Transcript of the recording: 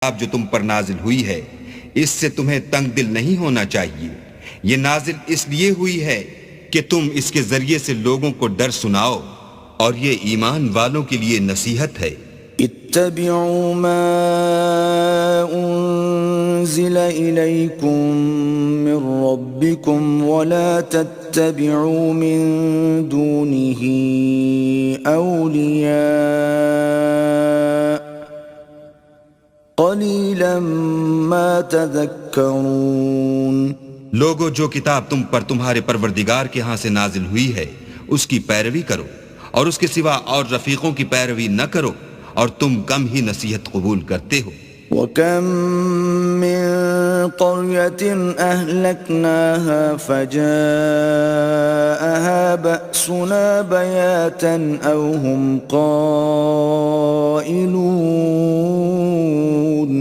کتاب جو تم پر نازل ہوئی ہے اس سے تمہیں تنگ دل نہیں ہونا چاہیے. یہ نازل اس لیے ہوئی ہے کہ تم اس کے ذریعے سے لوگوں کو ڈر سناؤ اور یہ ایمان والوں کے لیے نصیحت ہے. اتبعوا ما انزل الیکم من ربکم ولا تتبعوا من دونه اولیاء قلیلا ما تذکرون. لوگو جو کتاب تم پر تمہارے پروردگار کے ہاں سے نازل ہوئی ہے اس کی پیروی کرو اور اس کے سوا اور رفیقوں کی پیروی نہ کرو اور تم کم ہی نصیحت قبول کرتے ہو. وَكَم مِّن قَرْيَةٍ أَهْلَكْنَاهَا فَجَاءَهَا بَأْسُنَا بَيَاتًا أَوْ هُمْ قَائِلُونَ.